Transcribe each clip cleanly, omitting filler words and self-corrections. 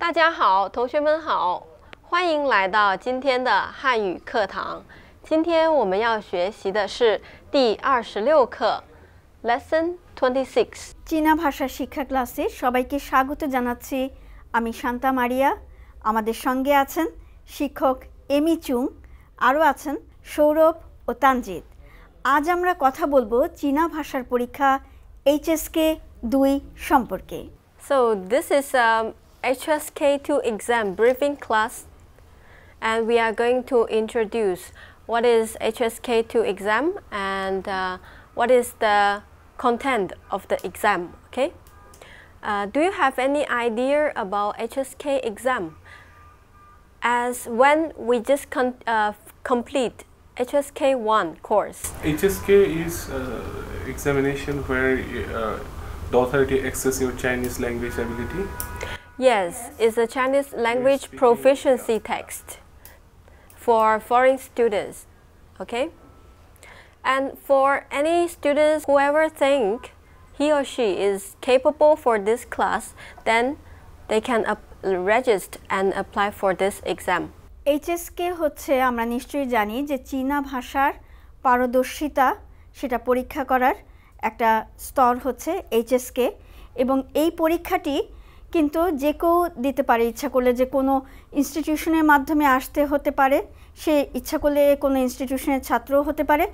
大家好，同学们好，欢迎来到今天的汉语课堂。今天我们要学习的是第26课 Lesson 26 চীনা ভাষা শিক্ষা ক্লাসে সবাইকে স্বাগত জানাচ্ছি। আমি শান্তা মারিয়া। আমাদের সঙ্গে আছেন শিক্ষক এমি চুং, আরও আছেন সৌরভ ও তানজিদ। আজ আমরা কথা বলবো চীনা ভাষার পরীক্ষা HSK 2 সম্পর্কে। So this is HSK 2 exam briefing class, and we are going to introduce what is HSK 2 exam and what is the content of the exam. Okay, do you have any idea about HSK exam? As when we just complete HSK 1 course. HSK is examination where the authority assesses your Chinese language ability. Yes, it's a Chinese language proficiency test for foreign students. Okay, and for any students whoever think he or she is capable for this class, then they can register and apply for this exam. HSK হচ্ছে আমরা নিশ্চয়ই জানি যে চীনা ভাষার পারদর্শিতা সেটা পরীক্ষা করার একটা স্তর হচ্ছে HSK, এবং এই পরীক্ষাটি কিন্তু যে কেউ দিতে পারে। ইচ্ছা করলে যে কোনো ইনস্টিটিউশনের মাধ্যমে আসতে হতে পারে, সে ইচ্ছা করলে কোনো ইনস্টিটিউশনের ছাত্রও হতে পারে,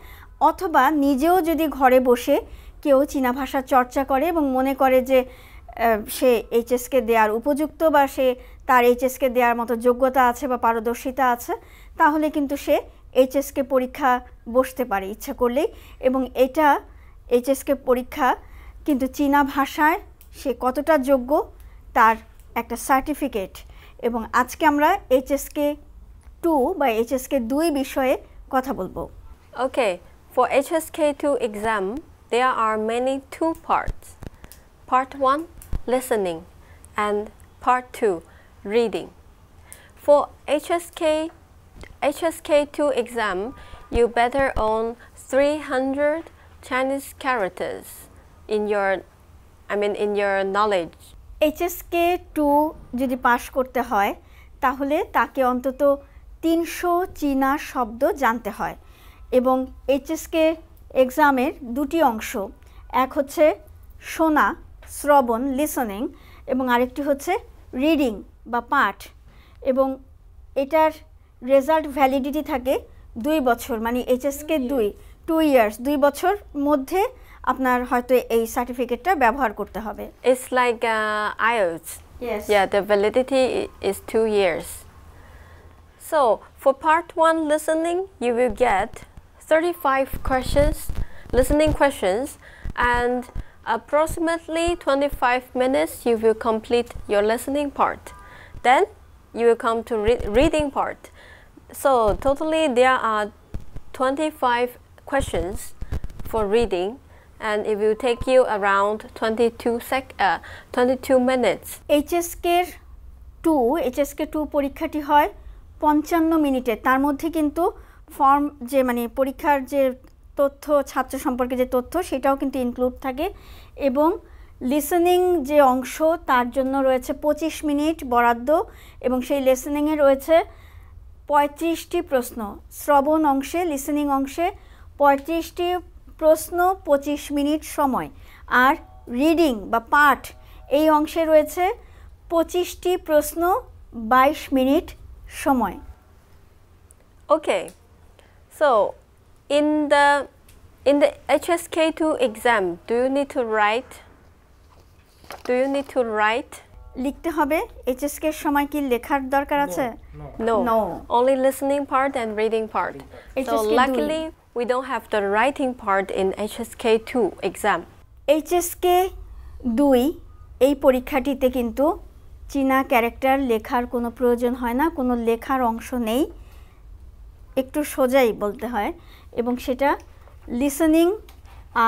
অথবা নিজেও যদি ঘরে বসে কেউ চীনা ভাষা চর্চা করে এবং মনে করে যে সে HSK দেওয়ার উপযুক্ত বা সে তার HSK দেওয়ার মতো যোগ্যতা আছে বা পারদর্শিতা আছে, তাহলে কিন্তু সে HSK পরীক্ষা বসতে পারে ইচ্ছা করলেই। এবং এটা HSK পরীক্ষা কিন্তু চীনা ভাষায় সে কতটা যোগ্য তার একটা সার্টিফিকেট। এবং আজকে আমরা HSK 2 বা HSK 2 বিষয়ে কথা বলবো। Okay, for HSK 2 exam there are many two parts. Part 1 listening and part 2 reading. For HSK 2 exam you better own 300 Chinese characters in your knowledge. HSK 2 যদি পাশ করতে হয় তাহলে তাকে অন্তত 300 চীনা শব্দ জানতে হয়। এবং HSK এক্সামের দুটি অংশ, এক হচ্ছে শোনা শ্রবণ লিসনিং, এবং আরেকটি হচ্ছে রিডিং বা পাঠ। এবং এটার রেজাল্ট ভ্যালিডিটি থাকে 2 বছর, মানে HSK 2 ইয়ার্স, 2 বছর মধ্যে আপনার হয়তো এই সার্টিফিকেটটা ব্যবহার করতে হবে। It's like IELTS. Yes. Yeah, the validity is 2 years. So for part 1 listening you will get 35 questions, listening questions, and approximately 25 minutes you will complete your listening part. Then you will come to reading part. So totally there are 25 questions for reading, and it will take you around 22 minutes. HSK 2 পরীক্ষাটি হয় 55 মিনিটে। তার মধ্যে কিন্তু form যে মানে পরীক্ষার যে তথ্য, ছাত্র সম্পর্কে যে তথ্য, সেটাও কিন্তু ইনক্লুড থাকে। এবং লিসেনিং যে অংশ তার জন্য রয়েছে 25 মিনিট বরাদ্দ, এবং সেই লিসেনিংয়ে রয়েছে 35টি প্রশ্ন। শ্রবণ অংশে, লিসেনিং অংশে 35টি প্রশ্ন, 25 মিনিট সময়। আর রিডিং বা পাঠ এই অংশে রয়েছে 25টি প্রশ্ন, 22 মিনিট সময়। Okay, so in the HSK 2 exam do you need to write? লিখতে হবে? HSK এর সময় কি লেখার দরকার আছে? No. Only listening part and reading part. So luckily we don't have the writing part in HSK 2 exam. HSK 2 এই পরীক্ষাটিতে কিন্তু চীনা ক্যারেক্টার লেখার কোনো প্রয়োজন হয় না, কোনো লেখার অংশ নেই, একটু সোজাই বলতে হয়। এবং সেটা লিসেনিং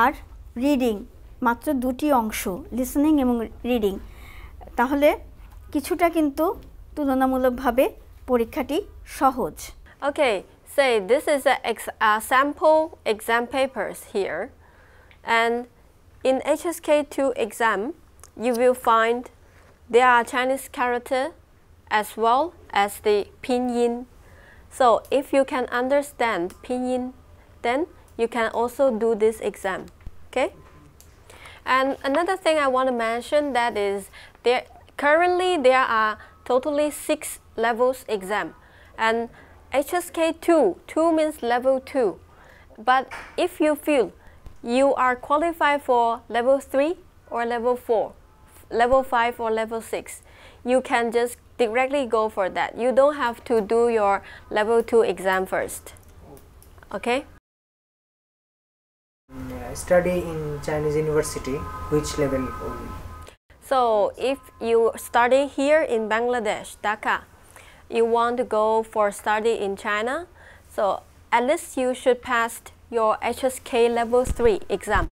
আর রিডিং, মাত্র দুটি অংশ, লিসেনিং এবং রিডিং। তাহলে কিছুটা কিন্তু তুলনামূলকভাবে পরীক্ষাটি সহজ। Okay, say this is a sample exam papers here, and in HSK 2 exam you will find there are Chinese character as well as the pinyin. So if you can understand pinyin, then you can also do this exam. Okay? And another thing I want to mention that is currently there are totally 6 levels exam, and HSK 2 means level 2. But if you feel you are qualified for level 3 or level 4, level 5 or level 6, you can just directly go for that. You don't have to do your level 2 exam first. Okay? Study in Chinese university, which level? So if you study here in Bangladesh, Dhaka, you want to go for study in China, so at least you should pass your HSK level 3 exam.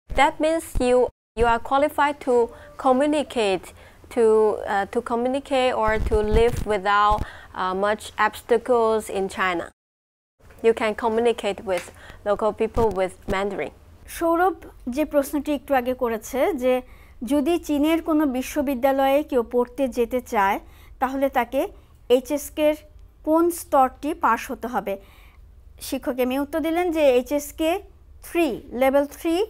That means you are qualified to communicate, to communicate or to live without much obstacles in China. You can communicate with local people with Mandarin. Sourav যে প্রশ্নটি একটু আগে করেছে যে যদি চীনের কোনো বিশ্ববিদ্যালয়ে কেউ পড়তে যেতে চায় তাহলে তাকে এইচএসকের কোন স্তরটি পাস হতে হবে, শিক্ষক এমনি উত্তর দিলেন যে এইচএসকে 3 লেভেল 3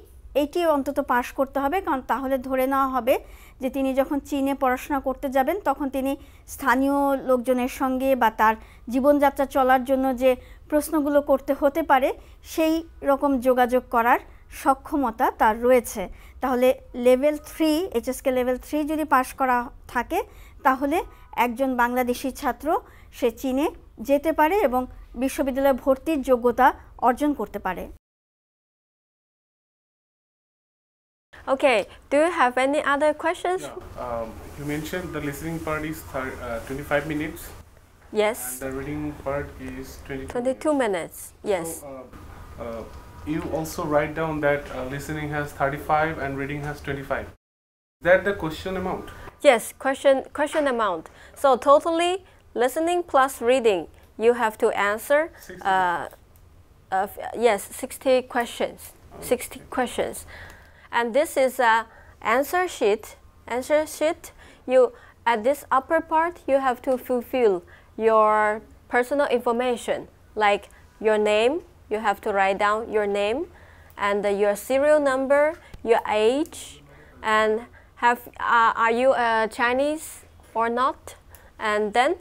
এইটি অন্তত পাস করতে হবে, কারণ তাহলে ধরে নেওয়া হবে যে তিনি যখন চীনে পড়াশোনা করতে যাবেন তখন তিনি স্থানীয় লোকজনের সঙ্গে বা তার জীবনযাত্রা চলার জন্য যে প্রশ্নগুলো করতে হতে পারে সেই রকম যোগাযোগ করার সক্ষমতা তার রয়েছে। তাহলে লেভেল 3 এইচএসকে লেভেল 3 যদি পাস করা থাকে তাহলে একজন বাংলাদেশি ছাত্র সে চীনে যেতে পারে এবং বিশ্ববিদ্যালয়ে ভর্তির যোগ্যতা অর্জন করতে পারে। Okay, do you have any other questions? Yeah, you mentioned the listening part is 25 minutes. Yes. And the reading part is 22 minutes. Yes. So, you also write down that listening has 35 and reading has 25. Is that the question amount? Yes, question amount. So totally listening plus reading, you have to answer 60 questions. 60 questions. And this is a answer sheet. You at this upper part you have to fulfill your personal information like your name. You have to write down your name and your serial number, your age, and are you a Chinese or not, and then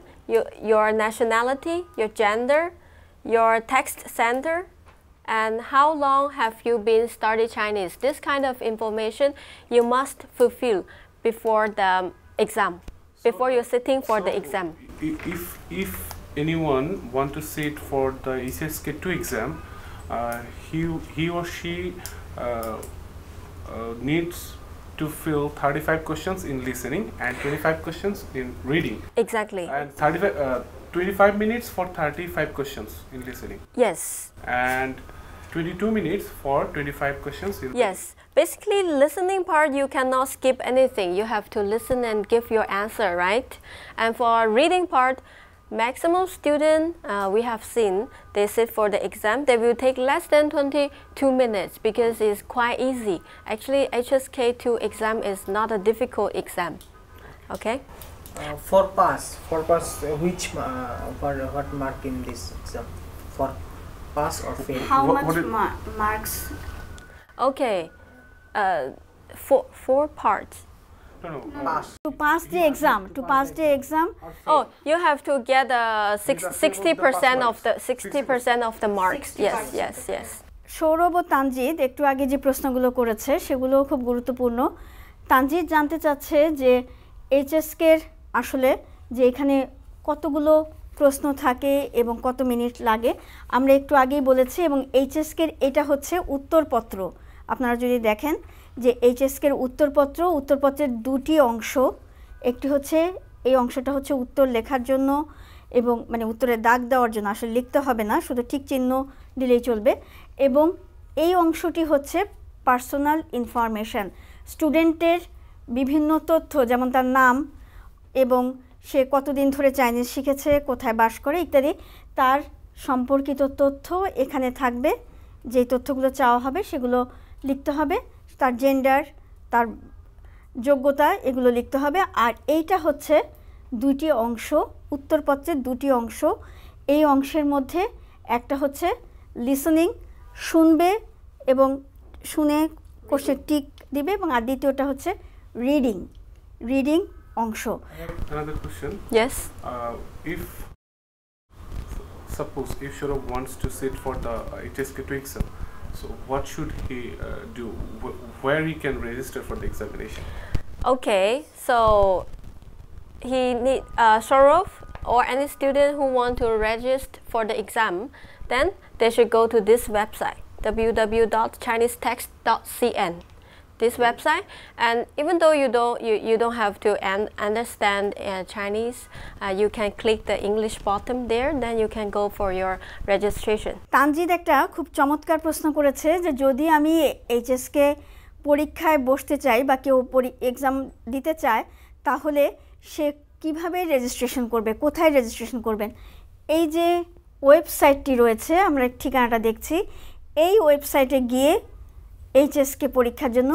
your nationality, your gender, your text center, and how long have you been studying Chinese. This kind of information you must fulfill before the exam, before you're sitting for the exam. If anyone want to sit for the HSK 2 exam, he or she needs to fill 35 questions in listening and 25 questions in reading. Exactly. And 25 minutes for 35 questions in listening. Yes. And 22 minutes for 25 questions in Yes. Basically, listening part, you cannot skip anything. You have to listen and give your answer, right? And for reading part, maximum student we have seen, they sit for the exam, they will take less than 22 minutes because it's quite easy. Actually, HSK 2 exam is not a difficult exam. Okay? For pass, which what mark in this exam? For pass or fail? How much marks? Okay, 4 parts. No. Pass. To pass the exam, Oh, you have to get 60% of the marks. Yes. Sourav ও তানজিদ একটু আগে যে প্রশ্নগুলো করেছে সেগুলো খুব গুরুত্বপূর্ণ। তানজিদ জানতে চাচ্ছে যে এইচএসকের আসলে যে এখানে কতগুলো প্রশ্ন থাকে এবং কত মিনিট লাগে আমরা একটু আগেই বলেছি, এবং এইচএসকের এটা হচ্ছে উত্তরপত্র। আপনারা যদি দেখেন যে এইচএসকের উত্তরপত্রের দুটি অংশ, একটি হচ্ছে এই অংশটা হচ্ছে উত্তর লেখার জন্য এবং মানে উত্তরে দাগ দেওয়ার জন্য, আসলে লিখতে হবে না, শুধু ঠিক চিহ্ন দিলেই চলবে, এবং এই অংশটি হচ্ছে পার্সোনাল ইনফরমেশন, স্টুডেন্টের বিভিন্ন তথ্য যেমন তার নাম এবং সে কতদিন ধরে চাইনিজ শিখেছে, কোথায় বাস করে ইত্যাদি, তার সম্পর্কিত তথ্য এখানে থাকবে। যেই তথ্যগুলো চাওয়া হবে সেগুলো লিখতে হবে, তার জেন্ডার, তার যোগ্যতা, এগুলো লিখতে হবে। আর এইটা হচ্ছে দুইটি অংশ উত্তরপত্রের দুটি অংশ এই অংশের মধ্যে একটা হচ্ছে লিসেনিং শুনবে এবং শুনে কোশ্চেন টিক দিবে এবং আর দ্বিতীয়টা হচ্ছে রিডিং অংশ Another question. Yes. If suppose if Sharav wants to sit for the HSK2 exam, so what should he do? Where he can register for the examination? Okay, so he need Sharav or any student who want to register for the exam, then they should go to this website www.chinesetext.cn. This website, and even though you don't have to understand Chinese, you can click the English bottom there, then you can go for your registration. Tanzid একটা খুব চমৎকার প্রশ্ন করেছে যে যদি আমি HSK পরীক্ষায় বসতে চাই বা কেউ এক্সাম দিতে চায় তাহলে সে কিভাবে রেজিস্ট্রেশন করবে কোথায় রেজিস্ট্রেশন করবেন এই যে ওয়েবসাইটটি রয়েছে আমরা ঠিকানাটা দেখছি এই ওয়েবসাইটে গিয়ে এইচএসকে পরীক্ষার জন্য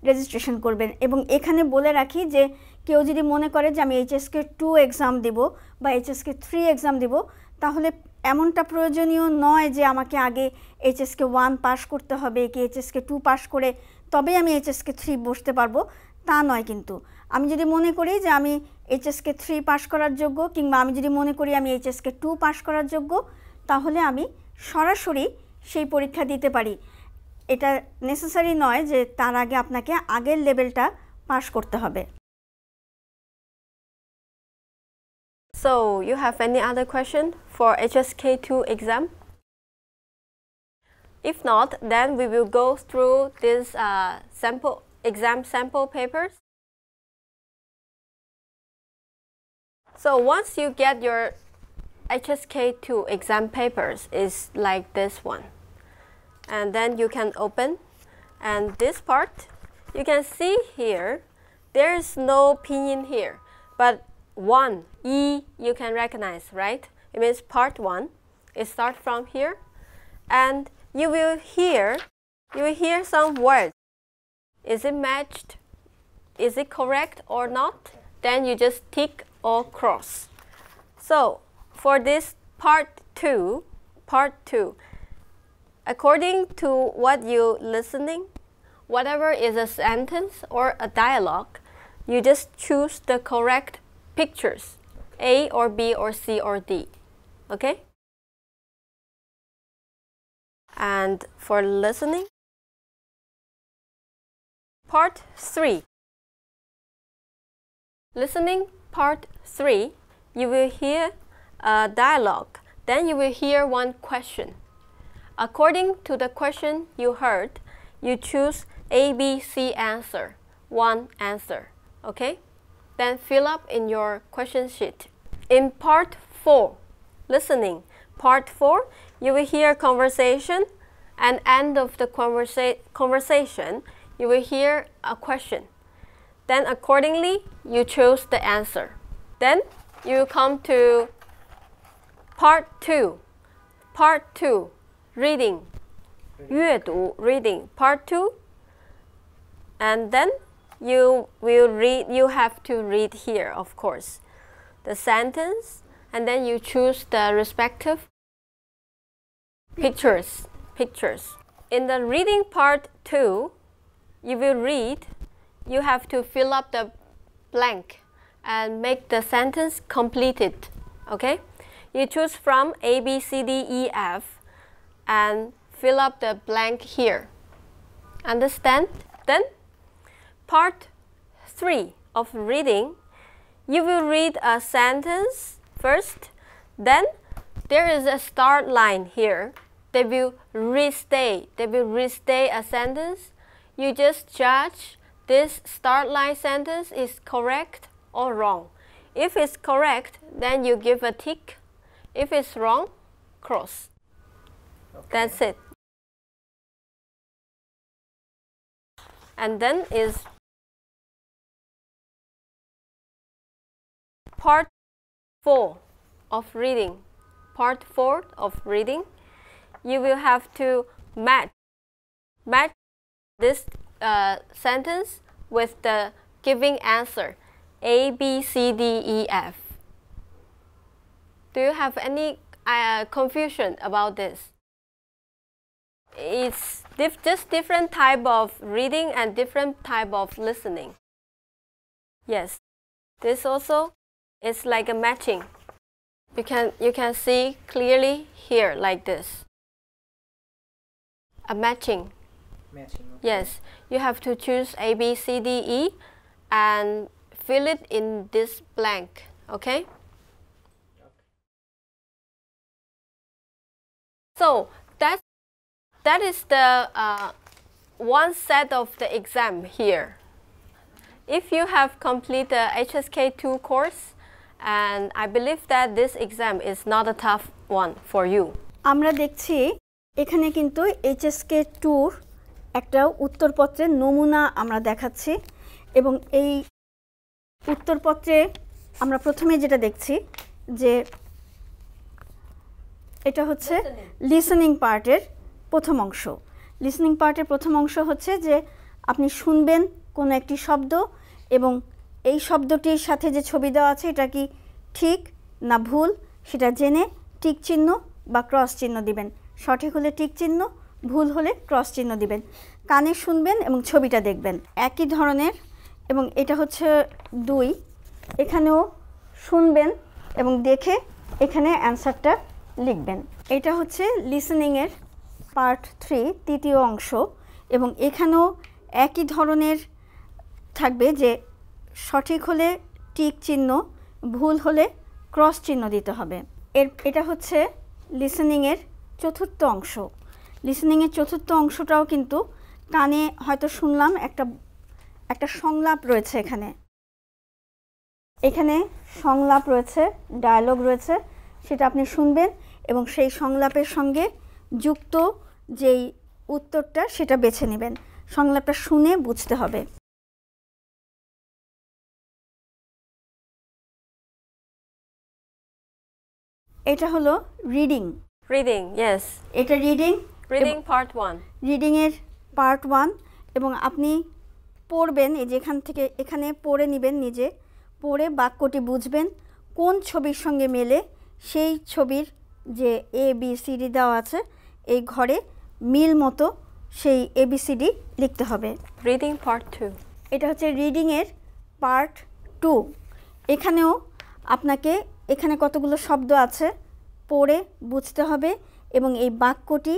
রেজিস্ট্রেশন করবেন এবং এখানে বলে রাখি যে কেউ যদি মনে করে যে আমি এইচএসকে 2 এক্সাম দেব বা এইচএসকে 3 এক্সাম দেব তাহলে এমনটা প্রয়োজনীয় নয় যে আমাকে আগে এইচএসকে 1 পাস করতে হবে কি এইচএসকে 2 পাস করে তবেই আমি এইচএসকে 3 বসতে পারবো তা নয় কিন্তু আমি যদি মনে করি যে আমি এইচএসকে 3 পাস করার যোগ্য কিংবা আমি যদি মনে করি আমি এইচএসকে 2 পাস করার যোগ্য তাহলে আমি সরাসরি সেই পরীক্ষা দিতে পারি এটা নেসেসারি নয় যে তার আগে আপনাকে আগের লেভেলটা পাস করতে হবে So you have any other question for HSK2 exam? If not, then we will go through this exam sample papers. So once you get your HSK2 exam papers, is like this one. And then you can open, and this part you can see here there is no pinyin here, but 1 E you can recognize, right? It means part 1. It starts from here, and you will hear some words. Is it matched? Is it correct or not? Then you just tick or cross. So for this part 2, according to what you're listening, whatever is a sentence or a dialogue, you just choose the correct pictures, A or B or C or D, okay? And for listening, part 3. Listening part 3, you will hear a dialogue, then you will hear one question. According to the question you heard, you choose A, B, C answer, one answer, okay? Then fill up in your question sheet. In part 4, listening, part 4, you will hear conversation, and end of the conversation, you will hear a question. Then accordingly, you choose the answer. Then you come to part 2. Part 2. Reading, 阅读 reading, part 2, and then you have to read here, of course, the sentence, and then you choose the respective pictures. In the reading part 2, you will read, you have to fill up the blank and make the sentence completed, okay? You choose from A, B, C, D, E, F, and fill up the blank here. Understand? Then part 3 of reading, you will read a sentence first, then there is a start line here. They will restate a sentence. You just judge this start line sentence is correct or wrong. If it's correct, then you give a tick. If it's wrong, cross. Okay. That's it. And then is part 4 of reading. Part 4 of reading, you will have to match this sentence with the giving answer A, B, C, D, E, F. Do you have any confusion about this? It's just different type of reading and different type of listening. Yes, this also is like a matching. You can see clearly here like this. A matching. Matching. Okay. Yes, you have to choose A, B, C, D, E and fill it in this blank, okay? So that is the one set of the exam here. If you have completed the HSK2 course, and I believe that this exam is not a tough one for you. আমরা দেখছি এখানে কিন্তু HSK2 একটা উত্তরপত্রের নমুনা আমরা দেখাচ্ছি এবং এই উত্তরপত্রে আমরা প্রথমে যেটা দেখছি যে এটা হচ্ছে লিসেনিং পার্টের প্রথম অংশ। লিসেনিং পার্টের প্রথম অংশ হচ্ছে যে আপনি শুনবেন কোনো একটি শব্দ এবং এই শব্দটির সাথে যে ছবি দেওয়া আছে এটা কি ঠিক না ভুল সেটা জেনে টিক চিহ্ন বা ক্রস চিহ্ন দিবেন। সঠিক হলে টিক চিহ্ন, ভুল হলে ক্রস চিহ্ন দিবেন। কানে শুনবেন এবং ছবিটা দেখবেন একই ধরনের। এবং এটা হচ্ছে 2, এখানেও শুনবেন এবং দেখে এখানে অ্যান্সারটা লিখবেন। এটা হচ্ছে লিসেনিংয়ের পার্ট 3 তৃতীয় অংশ এবং এখানেও একই ধরনের থাকবে যে সঠিক হলে টিক চিহ্ন, ভুল হলে ক্রস চিহ্ন দিতে হবে। এটা হচ্ছে লিসেনিংয়ের চতুর্থ অংশ। লিসেনিংয়ের চতুর্থ অংশটাও কিন্তু কানে হয়তো শুনলাম একটা সংলাপ রয়েছে এখানে সংলাপ রয়েছে, ডায়ালগ রয়েছে, সেটা আপনি শুনবেন এবং সেই সংলাপের সঙ্গে যুক্ত যেই উত্তরটা সেটা বেছে নেবেন। সংলাপটা শুনে বুঝতে হবে। এটা হলো রিডিং। Reading, yes. এটা রিডিং। Reading part 1. রিডিংয়ের পার্ট 1 এবং আপনি পড়বেন এই যে এখানে পড়ে নেবেন, নিজে পড়ে বাক্যটি বুঝবেন, কোন ছবির সঙ্গে মেলে সেই ছবির যে ABCD দেওয়া আছে এই ঘরে মিল মতো সেই ABCD লিখতে হবে। Reading part 2. এটা হচ্ছে রিডিংয়ের পার্ট 2। এখানেও আপনাকে এখানে কতগুলো শব্দ আছে পড়ে বুঝতে হবে এবং এই বাক্যটি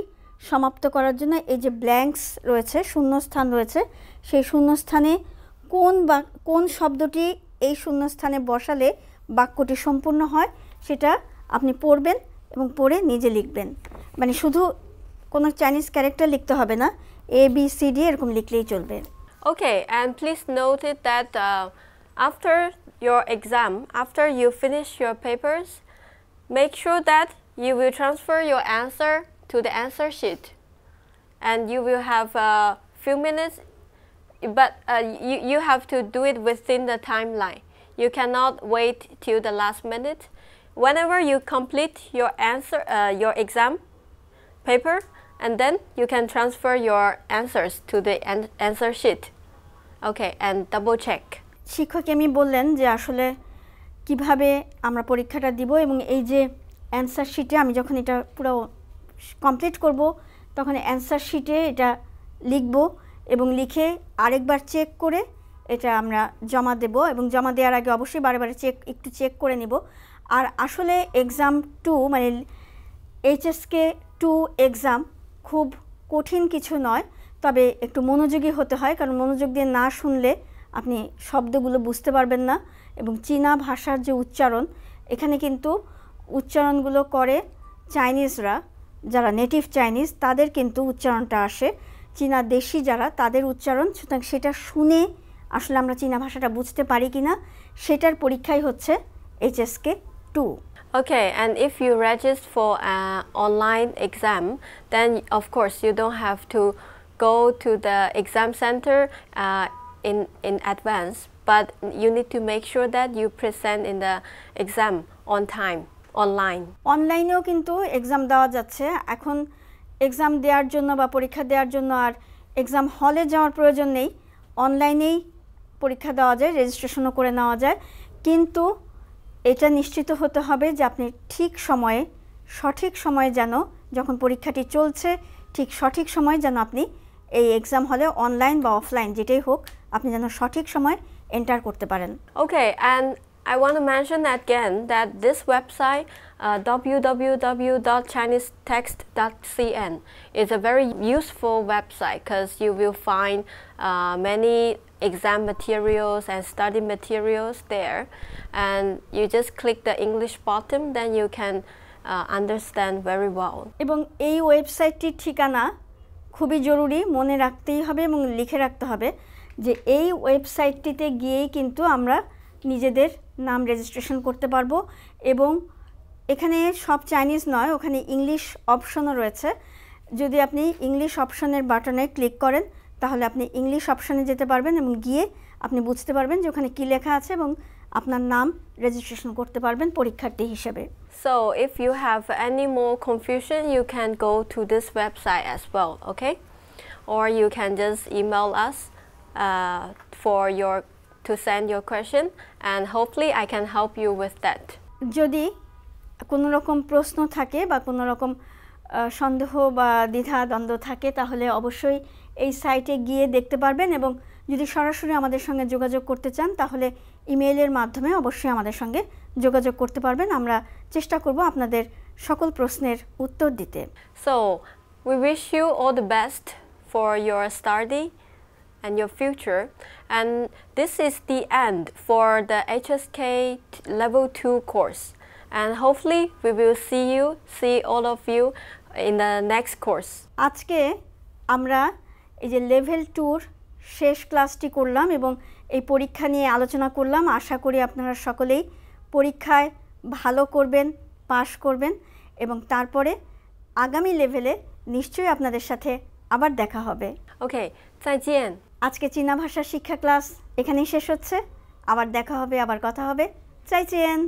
সমাপ্ত করার জন্য এই যে ব্ল্যাঙ্কস রয়েছে, শূন্যস্থান রয়েছে, সেই শূন্যস্থানে কোন শব্দটি এই শূন্যস্থানে বসালে বাক্যটি সম্পূর্ণ হয় সেটা আপনি পড়বেন এবং পড়ে নিজে লিখবেন। মানে শুধু কোনো চাইনিজ ক্যারেক্টার লিখতে হবে না, ABCD এরকম লিখলেই চলবে। Okay, and please note it that after your exam, after you finish your papers, make sure that you will transfer your answer to the answer sheet, and you will have a few minutes, but you have to do it within the timeline. You cannot wait till the last minute. Whenever you complete your your exam paper, and then you can transfer your answers to the answer sheet. Okay, and double check. শিক্ষক এমনি বললেন যে আসলে কিভাবে আমরা পরীক্ষাটা দিব এবং এই যে অ্যান্সার শিটে আমি যখন এটা পুরো কমপ্লিট করব তখন অ্যান্সার শিটে এটা লিখব এবং লিখে আরেকবার চেক করে এটা আমরা জমা দেব এবং জমা দেওয়ার আগে অবশ্যই বারে বারে একটু চেক করে নিব। আর আসলে এক্সাম 2 মানে HSK2 এক্সাম খুব কঠিন কিছু নয়, তবে একটু মনোযোগী হতে হয়, কারণ মনোযোগ দিয়ে না শুনলে আপনি শব্দগুলো বুঝতে পারবেন না। এবং চীনা ভাষার যে উচ্চারণ, এখানে কিন্তু উচ্চারণগুলো করে চাইনিজরা, যারা নেটিভ চাইনিজ তাদের কিন্তু উচ্চারণটা আসে, চীনা দেশি যারা তাদের উচ্চারণ, সুতরাং সেটা শুনে আসলে আমরা চীনা ভাষাটা বুঝতে পারি কিনা সেটার পরীক্ষাই হচ্ছে HSK2. Okay, and if you register for an online exam, then of course you don't have to go to the exam center in advance, but you need to make sure that you present in the exam on time, online. অনলাইনেও কিন্তু exam দেওয়া যাচ্ছে। এখন exam দেওয়ার জন্য বা পরীক্ষা দেওয়ার জন্য আর এক্সাম হলে যাওয়ার প্রয়োজন নেই, অনলাইনেই পরীক্ষা দেওয়া যায়, রেজিস্ট্রেশনও করে নেওয়া যায়। কিন্তু এটা নিশ্চিত হতে হবে যে আপনি ঠিক সময়ে সঠিক সময়ে যেন যখন পরীক্ষাটি চলছে ঠিক সঠিক সময়ে যেন আপনি এই এক্সাম হলে অনলাইন বা অফলাইন যেটাই হোক আপনি যেন সঠিক সময়ে এন্টার করতে পারেন। Okay, and I want to mention again that this website www.chinesetext.cn is a very useful website because you will find many exam materials and study materials there, and you just click the English button, then you can understand very well. এবং এই ওয়েবসাইটটির ঠিকানা খুবই জরুরি, মনে রাখতেই হবে এবং লিখে রাখতে হবে যে এই ওয়েবসাইটটিতে গিয়েই কিন্তু আমরা নিজেদের নাম রেজিস্ট্রেশন করতে পারবো এবং এখানে সব চাইনিজ নয়, ওখানে ইংলিশ অপশনও রয়েছে। যদি আপনি ইংলিশ অপশনের বাটনে ক্লিক করেন তাহলে আপনি ইংলিশ অপশনে যেতে পারবেন এবং গিয়ে আপনি বুঝতে পারবেন যে ওখানে কী লেখা আছে এবং আপনার নাম রেজিস্ট্রেশন করতে পারবেন পরীক্ষার্থী হিসেবে। So if you have any more confusion, you can go to this website as well, okay? Or you can just email us to send your question, and hopefully I can help you with that. যদি কোনো রকম প্রশ্ন থাকে বা কোনো রকম সন্দেহ বা দ্বিধা দ্বন্দ্ব থাকে তাহলে অবশ্যই এই সাইটে গিয়ে দেখতে পারবেন এবং যদি সরাসরি আমাদের সঙ্গে যোগাযোগ করতে চান তাহলে ইমেইলের মাধ্যমে অবশ্যই আমাদের সঙ্গে যোগাযোগ করতে পারবেন। আমরা চেষ্টা করব আপনাদের সকল প্রশ্নের উত্তর দিতে। So we wish you all the best for your study and your future, and this is the end for the HSK level 2 course, and hopefully we will see all of you in the next course. আজকে আমরা এই যে level 2 শেষ ক্লাসটি করলাম এবং এই পরীক্ষা নিয়ে আলোচনা করলাম। আশা করি আপনারা সকলেই পরীক্ষায় ভালো করবেন, পাশ করবেন এবং তারপরে আগামী লেভেলে নিশ্চয়ই আপনাদের সাথে আবার দেখা হবে। Okay, 再见。 আজকে চীনা ভাষা শিক্ষা ক্লাস এখানেই শেষ হচ্ছে। আবার দেখা হবে, আবার কথা হবে। 再见